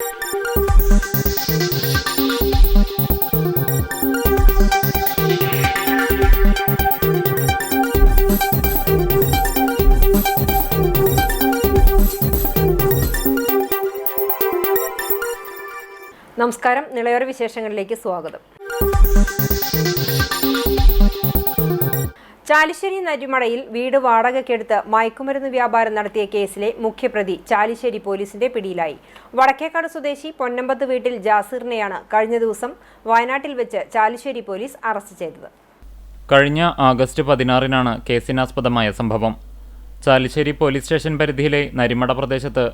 നമസ്കാരം. നിളയോര വിശേഷങ്ങളിലേക്ക് സ്വാഗതം. ചാലിശ്ശേരി നരിമടയിൽ വീട് വാടകയ്ക്കെടുത്ത് മയക്കുമരുന്ന് വ്യാപാരം നടത്തിയ കേസിലെ മുഖ്യപ്രതി ചാലിശ്ശേരി പോലീസിന്റെ പിടിയിലായി. വടക്കേക്കാട് സ്വദേശി പൊന്നമ്പത്ത് വീട്ടിൽ ജാസിറിനെയാണ് കഴിഞ്ഞ ദിവസം വയനാട്ടിൽ വെച്ച് ചാലിശ്ശേരി പോലീസ് അറസ്റ്റ് ചെയ്തത്. കഴിഞ്ഞ ആഗസ്റ്റ് 16-നാണ് കേസിനാസ്പദമായ സംഭവം. ചാലിശ്ശേരി പോലീസ് സ്റ്റേഷൻ പരിധിയിലെ നരിമട പ്രദേശത്ത്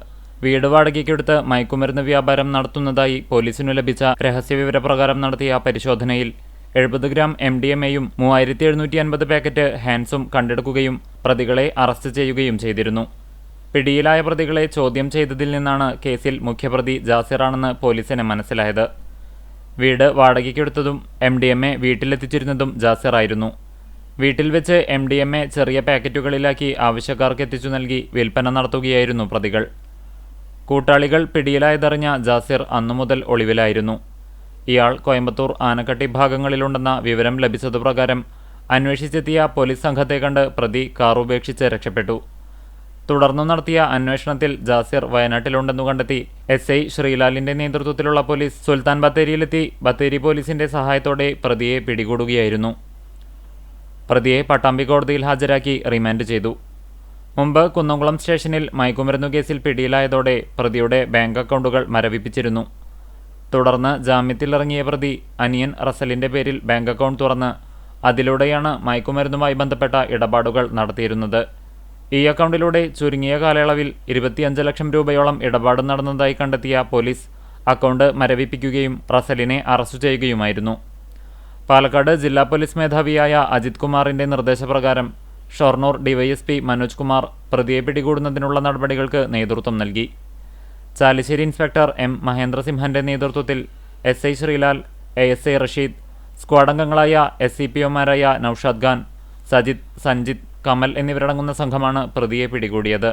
വീട് വാടകയ്ക്കെടുത്ത് മയക്കുമരുന്ന് വ്യാപാരം നടത്തുന്നതായി പോലീസിനു ലഭിച്ച രഹസ്യവിവരപ്രകാരം നടത്തിയ പരിശോധനയിൽ 70 ഗ്രാം MDMAയും 3750 പാക്കറ്റ് ഹാൻസും കണ്ടെടുക്കുകയും പ്രതികളെ അറസ്റ്റ് ചെയ്യുകയും ചെയ്തിരുന്നു. പിടിയിലായ പ്രതികളെ ചോദ്യം ചെയ്തതിൽ നിന്നാണ് കേസിൽ മുഖ്യപ്രതി ജാസിറാണെന്ന് പോലീസിന് മനസ്സിലായത്. വീട് വാടകയ്ക്കെടുത്തതും MDMA വീട്ടിലെത്തിച്ചിരുന്നതും ജാസിറായിരുന്നു. വീട്ടിൽ വെച്ച് MDMA ചെറിയ പാക്കറ്റുകളിലാക്കി ആവശ്യക്കാർക്ക് എത്തിച്ചു നൽകി വിൽപ്പന നടത്തുകയായിരുന്നു പ്രതികൾ. കൂട്ടാളികൾ പിടിയിലായതറിഞ്ഞ ജാസിർ അന്നുമുതൽ ഒളിവിലായിരുന്നു. ഇയാൾ കോയമ്പത്തൂർ ആനക്കട്ടി ഭാഗങ്ങളിലുണ്ടെന്ന വിവരം ലഭിച്ചതുപ്രകാരം അന്വേഷിച്ചെത്തിയ പോലീസ് സംഘത്തെ കണ്ട് പ്രതി കാർ ഉപേക്ഷിച്ച് രക്ഷപ്പെട്ടു. തുടർന്നു നടത്തിയ അന്വേഷണത്തിൽ ജാസിർ വയനാട്ടിലുണ്ടെന്നു കണ്ടെത്തി SI ശ്രീലാലിന്റെ നേതൃത്വത്തിലുള്ള പോലീസ് സുൽത്താൻ ബത്തേരിയിലെത്തി ബത്തേരി പോലീസിന്റെ സഹായത്തോടെ പ്രതിയെ പിടികൂടുകയായിരുന്നു. പ്രതിയെ പട്ടാമ്പി കോടതിയിൽ ഹാജരാക്കി റിമാൻഡ് ചെയ്തു. മുമ്പ് കുന്നംകുളം സ്റ്റേഷനിൽ മയക്കുമരുന്നു കേസിൽ പിടിയിലായതോടെ പ്രതിയുടെ ബാങ്ക് അക്കൗണ്ടുകൾ മരവിപ്പിച്ചിരുന്നു. തുടർന്ന് ജാമ്യത്തിലിറങ്ങിയ പ്രതി അനിയൻ റസലിന്റെ പേരിൽ ബാങ്ക് അക്കൗണ്ട് തുറന്ന് അതിലൂടെയാണ് മയക്കുമരുന്നുമായി ബന്ധപ്പെട്ട ഇടപാടുകൾ നടത്തിയിരുന്നത്. ഈ അക്കൗണ്ടിലൂടെ ചുരുങ്ങിയ കാലയളവിൽ 25 ലക്ഷം രൂപയോളം ഇടപാട് നടന്നതായി കണ്ടെത്തിയ പോലീസ് അക്കൗണ്ട് മരവിപ്പിക്കുകയും റസലിനെ അറസ്റ്റ് ചെയ്യുകയുമായിരുന്നു. പാലക്കാട് ജില്ലാ പോലീസ് മേധാവിയായ അജിത് കുമാറിന്റെ നിർദ്ദേശപ്രകാരം ഷൊർണൂർ DYSP മനോജ് കുമാർ പ്രതിയെ പിടികൂടുന്നതിനുള്ള നടപടികൾക്ക് നേതൃത്വം നൽകി. ചാലിശ്ശേരി ഇൻസ്പെക്ടർ M മഹേന്ദ്രസിംഹന്റെ നേതൃത്വത്തിൽ SI ശ്രീലാൽ, ASI റഷീദ്, സ്ക്വാഡംഗങ്ങളായ SCPOമാരായ നൌഷാദ് ഖാൻ, സജിത്, സഞ്ജിത്ത്, കമൽ എന്നിവരടങ്ങുന്ന സംഘമാണ് പ്രതിയെ പിടികൂടിയത്.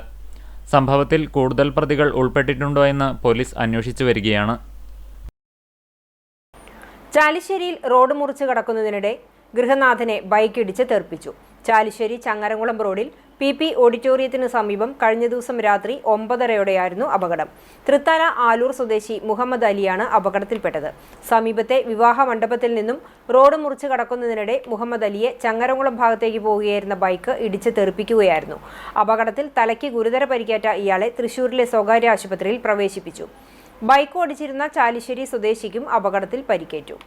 സംഭവത്തിൽ കൂടുതൽ പ്രതികൾ ഉൾപ്പെട്ടിട്ടുണ്ടോ എന്ന് പോലീസ് അന്വേഷിച്ചു വരികയാണ്. ചാലിശ്ശേരിയിൽ റോഡ് മുറിച്ച് കടക്കുന്നതിനിടെ ഗൃഹനാഥനെ ബൈക്കിടിച്ച് തെറിപ്പിച്ചു. ചാലിശ്ശേരി ചങ്ങരംകുളം റോഡിൽ PP ഓഡിറ്റോറിയത്തിന് സമീപം കഴിഞ്ഞ ദിവസം രാത്രി 9:30-ഓടെയായിരുന്നു അപകടം. തൃത്താല ആലൂർ സ്വദേശി മുഹമ്മദ് അലിയാണ് അപകടത്തിൽപ്പെട്ടത്. സമീപത്തെ വിവാഹ മണ്ഡപത്തിൽ നിന്നും റോഡ് മുറിച്ച് കടക്കുന്നതിനിടെ മുഹമ്മദ് അലിയെ ചങ്ങരംകുളം ഭാഗത്തേക്ക് പോവുകയായിരുന്ന ബൈക്ക് ഇടിച്ച് തെറിപ്പിക്കുകയായിരുന്നു. അപകടത്തിൽ തലയ്ക്ക് ഗുരുതര പരിക്കേറ്റ ഇയാളെ തൃശൂരിലെ സ്വകാര്യ ആശുപത്രിയിൽ പ്രവേശിപ്പിച്ചു. ബൈക്ക് ഓടിച്ചിരുന്ന ചാലിശ്ശേരി സ്വദേശിക്കും അപകടത്തിൽ പരിക്കേറ്റു.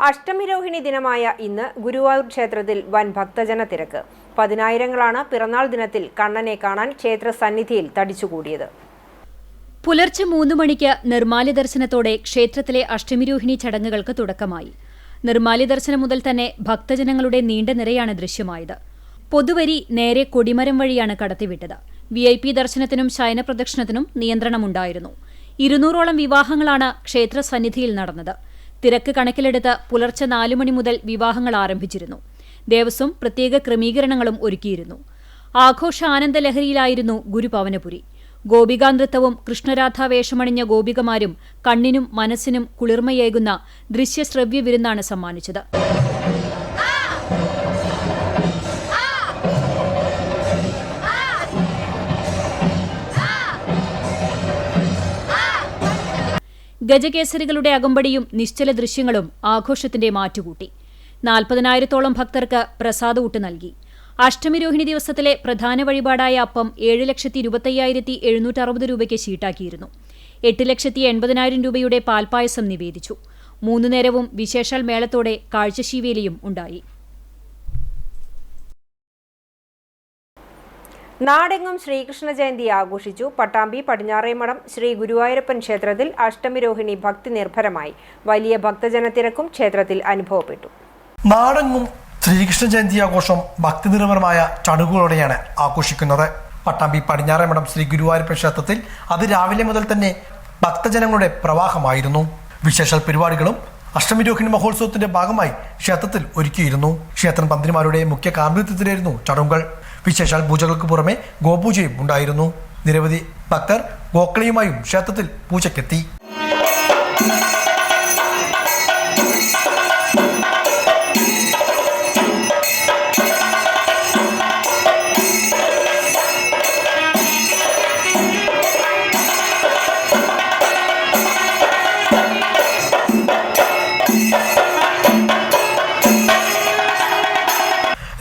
അഷ്ടമിരോഹിണി ദിനമായ ഇന്ന് ഗുരുവായൂർ ക്ഷേത്രത്തിൽ വൻ ഭക്തജന തിരക്ക്. 10,000-ങ്ങളാണ് പിറന്നാൾ ദിനത്തിൽ കണ്ണനെ കാണാൻ ക്ഷേത്ര സന്നിധിയിൽ തടിച്ചുകൂടിയത്. പുലർച്ചെ 3 മണിക്ക് നിർമ്മാല്യ ദർശനത്തോടെ ക്ഷേത്രത്തിലെ അഷ്ടമിരോഹിണി ചടങ്ങുകൾക്ക് തുടക്കമായി. നിർമ്മാല്യ ദർശനം മുതൽ തന്നെ ഭക്തജനങ്ങളുടെ നീണ്ട നിരയാണ് ദൃശ്യമായത്. പൊതുവരി നേരെ കൊടിമരം വഴിയാണ് കടത്തിവിട്ടത്. VIP ദർശനത്തിനും ശയനപ്രദക്ഷിണത്തിനും നിയന്ത്രണമുണ്ടായിരുന്നു. 200ഓളം വിവാഹങ്ങളാണ് ക്ഷേത്ര സന്നിധിയിൽ നടന്നത്. തിരക്ക് കണക്കിലെടുത്ത് പുലർച്ചെ 4 മണി മുതൽ വിവാഹങ്ങൾ ആരംഭിച്ചിരുന്നു. ദേവസ്വം പ്രത്യേക ക്രമീകരണങ്ങളും ഒരുക്കിയിരുന്നു. ആഘോഷ ആനന്ദലഹരിയിലായിരുന്നു ഗുരുപവനപുരി. ഗോപികാനൃത്തവും കൃഷ്ണരാധാ വേഷമണിഞ്ഞ ഗോപികമാരും കണ്ണിനും മനസ്സിനും കുളിർമയേകുന്ന ദൃശ്യശ്രവ്യ വിരുന്നാണ് സമ്മാനിച്ചത്. ഗജകേസരികളുടെ അകമ്പടിയും നിശ്ചല ദൃശ്യങ്ങളും ആഘോഷത്തിന്റെ മാറ്റുകൂട്ടി. 40,000-ഓളം ഭക്തർക്ക് പ്രസാദഊട്ട് നൽകി. അഷ്ടമിരോഹിണി ദിവസത്തിലെ പ്രധാന വഴിപാടായ അപ്പം 7,25,760 രൂപയ്ക്ക് ഷീട്ടാക്കിയിരുന്നു. 8,80,000 രൂപയുടെ പാൽപ്പായസം നിവേദിച്ചു. 3 നേരവും വിശേഷാൽ മേളത്തോടെ കാഴ്ചശീവേലിയും ഉണ്ടായി. നാടെങ്ങും ശ്രീകൃഷ്ണ ജയന്തി ആഘോഷിച്ചു. പട്ടാമ്പി പടിഞ്ഞാറേമഠം ശ്രീ ഗുരുവായൂരപ്പൻ ക്ഷേത്രത്തിൽ അഷ്ടമിരോഹിണി ഭക്തി നിർഭരമായി. വലിയ ഭക്തജനത്തിരക്കും ക്ഷേത്രത്തിൽ അനുഭവപ്പെട്ടു. നാടെങ്ങും ശ്രീകൃഷ്ണ ജയന്തി ആഘോഷം ഭക്തി നിർഭരമായ ചടങ്ങുകളോടെയാണ് ആഘോഷിക്കുന്നത്. പട്ടാമ്പി പടിഞ്ഞാറേമഠം ശ്രീ ഗുരുവായൂരപ്പൻ ക്ഷേത്രത്തിൽ അതിരാവിലെ മുതൽ തന്നെ ഭക്തജനങ്ങളുടെ പ്രവാഹമായിരുന്നു. വിശേഷ പരിപാടികളും അഷ്ടമിരോഹിണി മഹോത്സവത്തിന്റെ ഭാഗമായി ക്ഷേത്രത്തിൽ ഒരുക്കിയിരുന്നു. ക്ഷേത്രം തന്ത്രിമാരുടെ മുഖ്യ കാർമ്മികത്വത്തിലായിരുന്നു ചടങ്ങുകൾ. വിശേഷാൽ പൂജകൾക്ക് പുറമെ ഗോപൂജയും ഉണ്ടായിരുന്നു. നിരവധി ഭക്തർ ഗോക്കളിയുമായും ക്ഷേത്രത്തിൽ പൂജയ്ക്കെത്തി.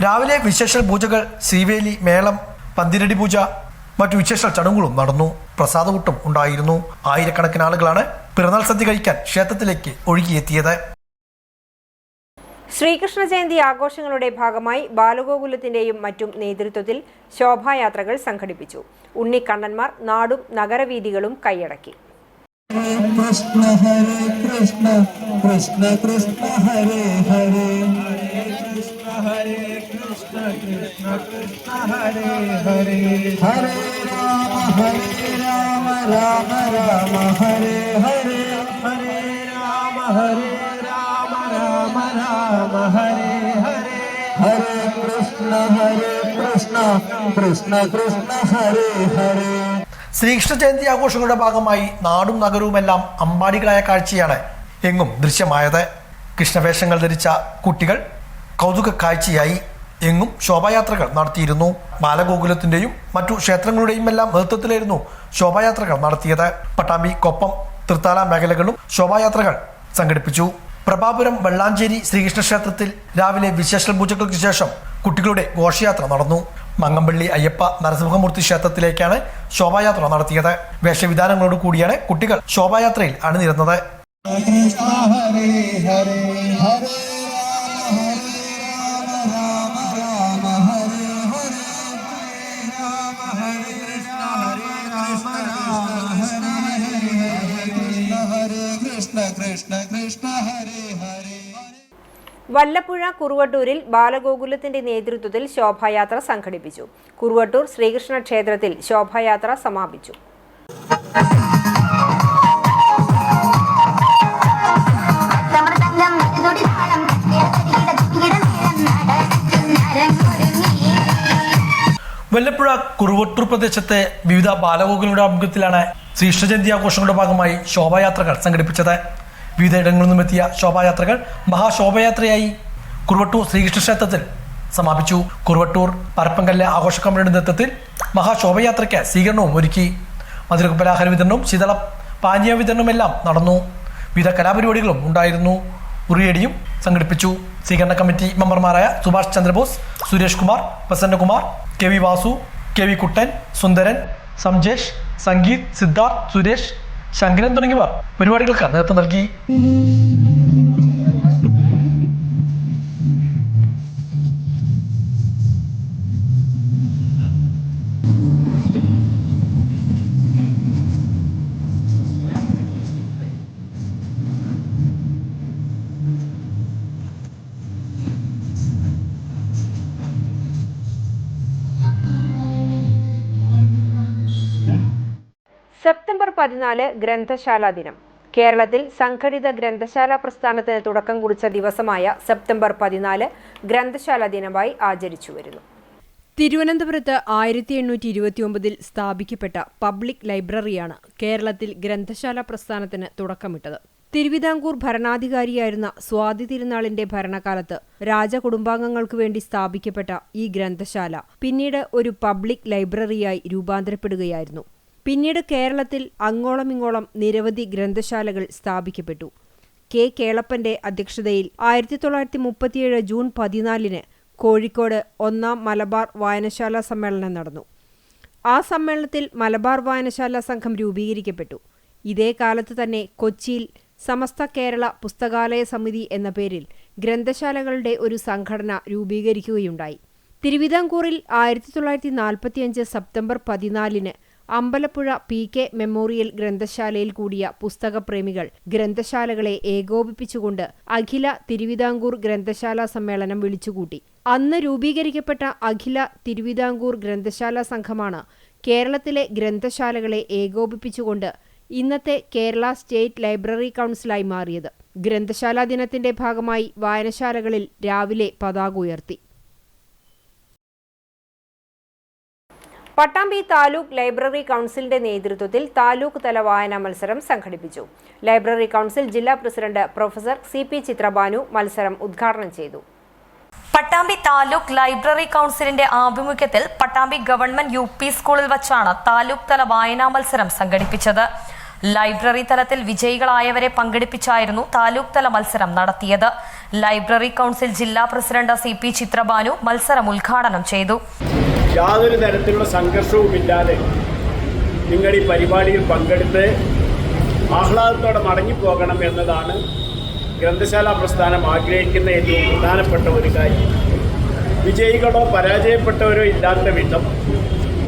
രാവിലെ വിശേഷ പൂജകൾ, ശ്രീവേലി, മേളം, പന്തിരടി പൂജ, മറ്റു വിശേഷ ചടങ്ങുകളും നടന്നു. പ്രസാദകൂട്ടും ഉണ്ടായിരുന്നു. ആയിരക്കണക്കിന് ആളുകളാണ് പിറന്നാൾ സദ്യ കഴിക്കാൻ ക്ഷേത്രത്തിലേക്ക് ഒഴുകിയെത്തിയത്. ശ്രീകൃഷ്ണ ജയന്തി ആഘോഷങ്ങളുടെ ഭാഗമായി ബാലഗോകുലത്തിന്റെയും മറ്റും നേതൃത്വത്തിൽ ശോഭായാത്രകൾ സംഘടിപ്പിച്ചു. ഉണ്ണിക്കണ്ണന്മാർ നാടും നഗരവീഥികളും കൈയടക്കി. കൃഷ്ണ ഹരേ കൃഷ്ണ കൃഷ്ണ കൃഷ്ണ ഹരേ ഹരേ കൃഷ്ണ ഹരേ കൃഷ്ണ കൃഷ്ണ കൃഷ്ണ ഹരേ ഹരേ ഹരേ രാമ രാമ രാമ ഹരേ ഹരേ ഹരേ രാമ രാമ രാമ ഹരേ ഹരേ ഹരേ കൃഷ്ണ കൃഷ്ണ കൃഷ്ണ ഹരേ ഹരേ. ശ്രീകൃഷ്ണ ജയന്തി ആഘോഷങ്ങളുടെ ഭാഗമായി നാടും നഗരവുമെല്ലാം അമ്പാടികളായ കാഴ്ചയാണ് എങ്ങും ദൃശ്യമായത്. കൃഷ്ണവേഷങ്ങൾ ധരിച്ച കുട്ടികൾ കൗതുക കാഴ്ചയായി. എങ്ങും ശോഭായാത്രകൾ നടത്തിയിരുന്നു. ബാലഗോകുലത്തിന്റെയും മറ്റു ക്ഷേത്രങ്ങളുടെയും എല്ലാം നേതൃത്വത്തിലായിരുന്നു ശോഭായാത്രകൾ നടത്തിയത്. പട്ടാമ്പി, കൊപ്പം, തൃത്താല മേഖലകളും ശോഭായാത്രകൾ സംഘടിപ്പിച്ചു. പ്രഭാപുരം വെള്ളാഞ്ചേരി ശ്രീകൃഷ്ണ ക്ഷേത്രത്തിൽ രാവിലെ വിശേഷ പൂജകൾക്ക് ശേഷം കുട്ടികളുടെ ഘോഷയാത്ര നടന്നു. മങ്ങമ്പള്ളി അയ്യപ്പ നരസിംഹമൂർത്തി ക്ഷേത്രത്തിലേക്കാണ് ശോഭായാത്ര നടത്തിയത്. വേഷവിധാനങ്ങളോട് കൂടിയാണ് കുട്ടികൾ ശോഭായാത്രയിൽ അണിനിരുന്നത്. കൃഷ്ണ ഹരേ ഹരേ ഹരേ രാമ രാമ ഹരേ ഹരേ രാമ ഹരേ കൃഷ്ണ കൃഷ്ണ കൃഷ്ണ ഹരേ ഹരേ. വല്ലപ്പുഴ കുറുവട്ടൂരിൽ ബാലഗോകുലത്തിന്റെ നേതൃത്വത്തിൽ ശോഭായാത്ര സംഘടിപ്പിച്ചു. കുറുവട്ടൂർ ശ്രീകൃഷ്ണ ക്ഷേത്രത്തിൽ ശോഭായാത്ര സമാപിച്ചു. വല്ലപ്പുഴ കുറുവട്ടൂർ പ്രദേശത്തെ വിവിധ ബാലഗോകുലങ്ങളുടെ ആഭിമുഖ്യത്തിലാണ് ശ്രീകൃഷ്ണ ജയന്തി ആഘോഷങ്ങളുടെ ഭാഗമായി ശോഭായാത്രകൾ സംഘടിപ്പിച്ചത്. വിവിധ ഇടങ്ങളിൽ നിന്നും എത്തിയ ശോഭായാത്രകൾ മഹാശോഭയാത്രയായി കുറുവട്ടൂർ ശ്രീകൃഷ്ണ ക്ഷേത്രത്തിൽ സമാപിച്ചു. കുറുവട്ടൂർ പരപ്പങ്കല്ല് ആഘോഷ കമ്മിറ്റിയുടെ നേതൃത്വത്തിൽ മഹാശോഭയാത്രയ്ക്ക് സ്വീകരണവും ഒരുക്കി. മധുരപലഹാര വിതരണവും ശീതള പാനീയ വിതരണവും എല്ലാം നടന്നു. വിവിധ കലാപരിപാടികളും ഉണ്ടായിരുന്നു. ഉറിയടിയും സംഘടിപ്പിച്ചു. സ്വീകരണ കമ്മിറ്റി മെമ്പർമാരായ Subhash Chandrabose, Suresh Kumar, Prasannakumar, K V Vasu, K V Kuttan, Sundaran, Samjesh, Sangeeth, Siddharth, Suresh, Sankaran തുടങ്ങിയവർ പരിപാടികൾക്ക് നേതൃത്വം നൽകി. സെപ്റ്റംബർ 14 ഗ്രന്ഥശാലാ ദിനം. കേരളത്തിൽ സംഘടിത ഗ്രന്ഥശാല പ്രസ്ഥാനത്തിന് തുടക്കം കുറിച്ച ദിവസമായ സെപ്റ്റംബർ 14 ഗ്രന്ഥശാലാ ദിനമായി ആചരിച്ചു വരുന്നു. തിരുവനന്തപുരത്ത് 1829 സ്ഥാപിക്കപ്പെട്ട പബ്ലിക് ലൈബ്രറിയാണ് കേരളത്തിൽ ഗ്രന്ഥശാല പ്രസ്ഥാനത്തിന് തുടക്കമിട്ടത്. തിരുവിതാംകൂർ ഭരണാധികാരിയായിരുന്ന സ്വാതി തിരുനാളിന്റെ ഭരണകാലത്ത് രാജകുടുംബാംഗങ്ങൾക്ക് വേണ്ടി സ്ഥാപിക്കപ്പെട്ട ഈ ഗ്രന്ഥശാല പിന്നീട് ഒരു പബ്ലിക് ലൈബ്രറിയായി രൂപാന്തരപ്പെടുകയായിരുന്നു. പിന്നീട് കേരളത്തിൽ അങ്ങോളമിങ്ങോളം നിരവധി ഗ്രന്ഥശാലകൾ സ്ഥാപിക്കപ്പെട്ടു. കെ കേളപ്പന്റെ അധ്യക്ഷതയിൽ 1937 ജൂൺ 14 കോഴിക്കോട് 1-ാം മലബാർ വായനശാല സമ്മേളനം നടന്നു. ആ സമ്മേളനത്തിൽ മലബാർ വായനശാല സംഘം രൂപീകരിക്കപ്പെട്ടു. ഇതേ കാലത്ത് തന്നെ കൊച്ചിയിൽ സമസ്ത കേരള പുസ്തകാലയ സമിതി എന്ന പേരിൽ ഗ്രന്ഥശാലകളുടെ ഒരു സംഘടന രൂപീകരിക്കുകയുണ്ടായി. തിരുവിതാംകൂറിൽ 1945 സെപ്റ്റംബർ 14 അമ്പലപ്പുഴ PK മെമ്മോറിയൽ ഗ്രന്ഥശാലയിൽ കൂടിയ പുസ്തകപ്രേമികൾ ഗ്രന്ഥശാലകളെ ഏകോപിപ്പിച്ചുകൊണ്ട് അഖില തിരുവിതാംകൂർ ഗ്രന്ഥശാല സമ്മേളനം വിളിച്ചുകൂട്ടി. അന്ന് രൂപീകരിക്കപ്പെട്ട അഖില തിരുവിതാംകൂർ ഗ്രന്ഥശാല സംഘമാണ് കേരളത്തിലെ ഗ്രന്ഥശാലകളെ ഏകോപിപ്പിച്ചുകൊണ്ട് ഇന്നത്തെ കേരള സ്റ്റേറ്റ് ലൈബ്രറി കൗൺസിലായി മാറിയത്. ഗ്രന്ഥശാലാ ദിനത്തിന്റെ ഭാഗമായി വായനശാലകളിൽ രാവിലെ പതാക ഉയർത്തി. പട്ടാമ്പി താലൂക്ക് ലൈബ്രറി കൗൺസിലിന്റെ നേതൃത്വത്തിൽ താലൂക്ക് തല വായനാ മത്സരം സംഘടിപ്പിച്ചു. ലൈബ്രറി കൗൺസിൽ ജില്ലാ പ്രസിഡന്റ് പ്രൊഫസർ CP ചിത്രബാനു മത്സരം ഉദ്ഘാടനം ചെയ്തു. പട്ടാമ്പി താലൂക്ക് ലൈബ്രറി കൗൺസിലിന്റെ ആഭിമുഖ്യത്തിൽ പട്ടാമ്പി ഗവൺമെന്റ് UP സ്കൂളിൽ വച്ചാണ് താലൂക്ക് തല വായനാ മത്സരം സംഘടിപ്പിച്ചത്. ലൈബ്രറി തലത്തിൽ വിജയികളായവരെ പങ്കെടുപ്പിച്ചായിരുന്നു താലൂക്ക് തല മത്സരം നടത്തിയത്. ലൈബ്രറി കൗൺസിൽ ജില്ലാ പ്രസിഡന്റ് CP ചിത്രബാനു മത്സരം ഉദ്ഘാടനം ചെയ്തു. യാതൊരു തരത്തിലുള്ള സംഘർഷവുമില്ലാതെ നിങ്ങൾ ഈ പരിപാടിയിൽ പങ്കെടുത്ത് ആഹ്ലാദത്തോടെ മടങ്ങിപ്പോകണം എന്നതാണ് ഗ്രന്ഥശാല പ്രസ്ഥാനം ആഗ്രഹിക്കുന്ന ഏറ്റവും പ്രധാനപ്പെട്ട ഒരു കാര്യം. വിജയികളോ പരാജയപ്പെട്ടവരോ ഇല്ലാത്ത വിധം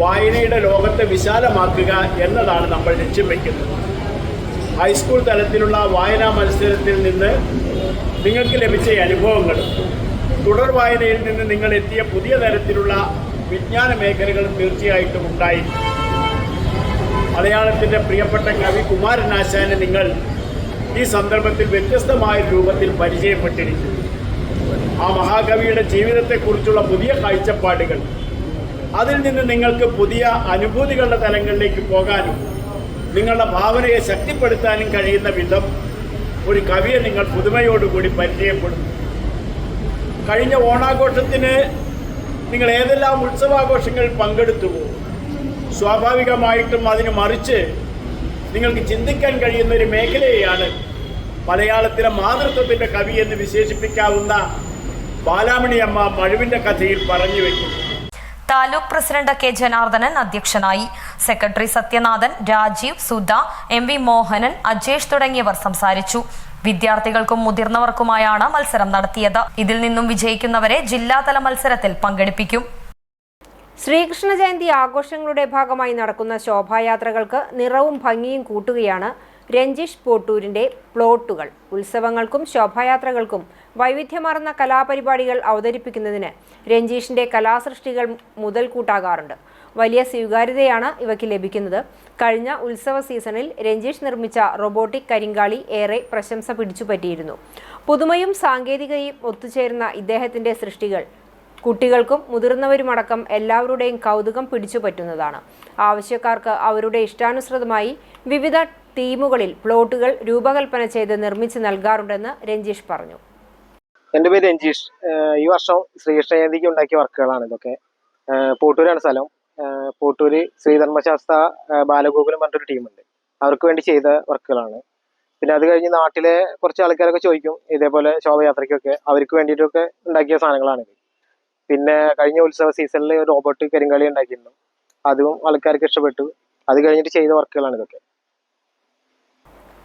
വായനയുടെ ലോകത്തെ വിശാലമാക്കുക എന്നതാണ് നമ്മൾ ലക്ഷ്യം വയ്ക്കുന്നത്. ഹൈസ്കൂൾ തലത്തിലുള്ള വായനാ മത്സരത്തിൽ നിന്ന് നിങ്ങൾക്ക് ലഭിച്ച അനുഭവങ്ങളും തുടർ വായനയിൽ നിന്ന് നിങ്ങൾ എത്തിയ പുതിയ തരത്തിലുള്ള വിജ്ഞാന മേഖലകളും തീർച്ചയായിട്ടും ഉണ്ടായിരുന്നു. മലയാളത്തിൻ്റെ പ്രിയപ്പെട്ട കവി കുമാരനാശാനെ നിങ്ങൾ ഈ സന്ദർഭത്തിൽ വ്യത്യസ്തമായ രൂപത്തിൽ പരിചയപ്പെട്ടിരിക്കുന്നു. ആ മഹാകവിയുടെ ജീവിതത്തെക്കുറിച്ചുള്ള പുതിയ കാഴ്ചപ്പാടുകൾ, അതിൽ നിന്ന് നിങ്ങൾക്ക് പുതിയ അനുഭൂതികളുടെ തലങ്ങളിലേക്ക് പോകാനും നിങ്ങളുടെ ഭാവനയെ ശക്തിപ്പെടുത്താനും കഴിയുന്ന വിധം ഒരു കവിയെ നിങ്ങൾ പുതുമയോടുകൂടി പരിചയപ്പെടുന്നു. കഴിഞ്ഞ ഓണാഘോഷത്തിന് നിങ്ങൾ ഏതെല്ലാം ഉത്സവാഘോഷങ്ങളിൽ പങ്കെടുത്തുവോ, സ്വാഭാവികമായിട്ടും അതിന് മറിച്ച് നിങ്ങൾക്ക് ചിന്തിക്കാൻ കഴിയുന്ന ഒരു മേഖലയെയാണ് മലയാളത്തിലെ മാതൃത്വത്തിൻ്റെ കവി എന്ന് വിശേഷിപ്പിക്കാവുന്ന ബാലാമണിയമ്മ മഴുവിൻ്റെ കഥയിൽ പറഞ്ഞു വയ്ക്കുന്നു. താലൂക്ക് പ്രസിഡന്റ് K ജനാർദ്ദനൻ അധ്യക്ഷനായി. സെക്രട്ടറി സത്യനാഥൻ, രാജീവ്, സുധ, MV മോഹനൻ, അജേഷ് തുടങ്ങിയവർ സംസാരിച്ചു. വിദ്യാർത്ഥികൾക്കും മുതിർന്നവർക്കുമായാണ് മത്സരം നടത്തിയത്. ഇതിൽ നിന്നും വിജയിക്കുന്നവരെ ജില്ലാതല മത്സരത്തിൽ പങ്കെടുപ്പിക്കും. ശ്രീകൃഷ്ണ ജയന്തി ആഘോഷങ്ങളുടെ ഭാഗമായി നടക്കുന്ന ശോഭായാത്രകൾക്ക് നിറവും ഭംഗിയും കൂട്ടുകയാണ് രഞ്ജീഷ് പോട്ടൂരിന്റെ പ്ലോട്ടുകൾ. ഉത്സവങ്ങൾക്കും ശോഭായാത്രകൾക്കും വൈവിധ്യമാർന്ന കലാപരിപാടികൾ അവതരിപ്പിക്കുന്നതിന് രഞ്ജീഷിന്റെ കലാസൃഷ്ടികൾ മുതൽക്കൂട്ടാകാറുണ്ട്. വലിയ സ്വീകാര്യതയാണ് ഇവയ്ക്ക് ലഭിക്കുന്നത്. കഴിഞ്ഞ ഉത്സവ സീസണിൽ രഞ്ജീഷ് നിർമ്മിച്ച റോബോട്ടിക് കരിങ്കാളി ഏറെ പ്രശംസ പിടിച്ചുപറ്റിയിരുന്നു. പുതുമയും സാങ്കേതികതയും ഒത്തുചേരുന്ന ഇദ്ദേഹത്തിന്റെ സൃഷ്ടികൾ കുട്ടികൾക്കും മുതിർന്നവരുമടക്കം എല്ലാവരുടെയും കൗതുകം പിടിച്ചുപറ്റുന്നതാണ്. ആവശ്യക്കാർക്ക് അവരുടെ ഇഷ്ടാനുസൃതമായി വിവിധ തീമുകളിൽ പ്ലോട്ടുകൾ രൂപകൽപ്പന ചെയ്ത് നിർമ്മിച്ച് നൽകാറുണ്ടെന്ന് രഞ്ജീഷ് പറഞ്ഞു. എൻ്റെ പേര് രഞ്ജീഷ്. ഈ വർഷം ശ്രീകൃഷ്ണ ജയന്തിക്ക് ഉണ്ടാക്കിയ വർക്കുകളാണ് ഇതൊക്കെ. പോട്ടൂരാണ് സ്ഥലം. പോട്ടൂര് ശ്രീധർമ്മശാസ്ത്ര ബാലഗോകുലം പറഞ്ഞൊരു ടീമുണ്ട്, അവർക്ക് വേണ്ടി ചെയ്ത വർക്കുകളാണ്. പിന്നെ അത് കഴിഞ്ഞ് നാട്ടിലെ കുറച്ച് ആൾക്കാരൊക്കെ ചോദിക്കും ഇതേപോലെ ശോഭയാത്രയ്ക്കൊക്കെ അവർക്ക് വേണ്ടിയിട്ടൊക്കെ ഉണ്ടാക്കിയ സാധനങ്ങളാണിത്. പിന്നെ കഴിഞ്ഞ ഉത്സവ സീസണിൽ റോബോട്ട് കരിങ്കാളി ഉണ്ടാക്കിയിരുന്നു, അതും ആൾക്കാർക്ക് ഇഷ്ടപ്പെട്ടു. അത് കഴിഞ്ഞിട്ട് ചെയ്ത വർക്കുകളാണ് ഇതൊക്കെ.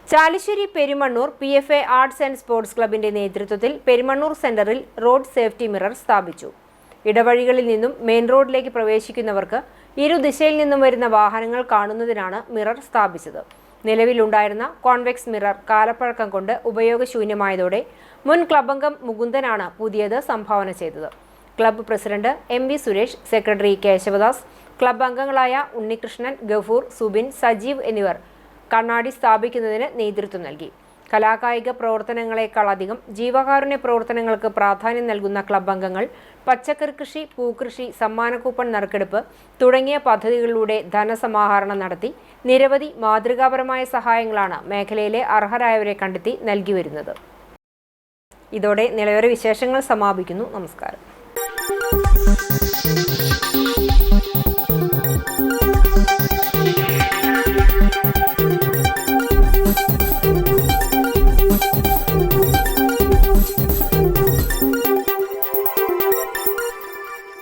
Chalissery Perumannur PFA arts and sports ക്ലബിന്റെ നേതൃത്വത്തിൽ പെരുമണ്ണൂർ സെന്ററിൽ റോഡ് സേഫ്റ്റി മിറർ സ്ഥാപിച്ചു. ഇടവഴികളിൽ നിന്നും മെയിൻ റോഡിലേക്ക് പ്രവേശിക്കുന്നവർക്ക് ഇരുദിശയിൽ നിന്നും വരുന്ന വാഹനങ്ങൾ കാണുന്നതിനാണ് മിറർ സ്ഥാപിച്ചത്. നിലവിലുണ്ടായിരുന്ന കോൺവെക്സ് മിറർ കാലപ്പഴക്കം കൊണ്ട് ഉപയോഗശൂന്യമായതോടെ മുൻ ക്ലബംഗം മുകുന്ദനാണ് പുതിയത് സംഭാവന ചെയ്തത്. Club president MV Suresh, secretary Kesavadas, club അംഗങ്ങളായ ഉണ്ണികൃഷ്ണൻ, ഗഫൂർ, സുബിൻ, സജീവ് എന്നിവർ കണ്ണാടി സ്ഥാപിക്കുന്നതിന് നേതൃത്വം നൽകി. കലാകായിക പ്രവർത്തനങ്ങളെക്കാളധികം ജീവകാരുണ്യ പ്രവർത്തനങ്ങൾക്ക് പ്രാധാന്യം നൽകുന്ന ക്ലബ്ബ് അംഗങ്ങൾ പച്ചക്കറി കൃഷി, പൂക്കൃഷി, സമ്മാന കൂപ്പൺ നറുക്കെടുപ്പ് തുടങ്ങിയ പദ്ധതികളിലൂടെ ധനസമാഹരണം നടത്തി നിരവധി മാതൃകാപരമായ സഹായങ്ങളാണ് മേഖലയിലെ അർഹരായവരെ കണ്ടെത്തി നൽകി വരുന്നത്. ഇതോടെ നിലവര വിശേഷങ്ങൾ സമാപിക്കുന്നു. നമസ്കാരം.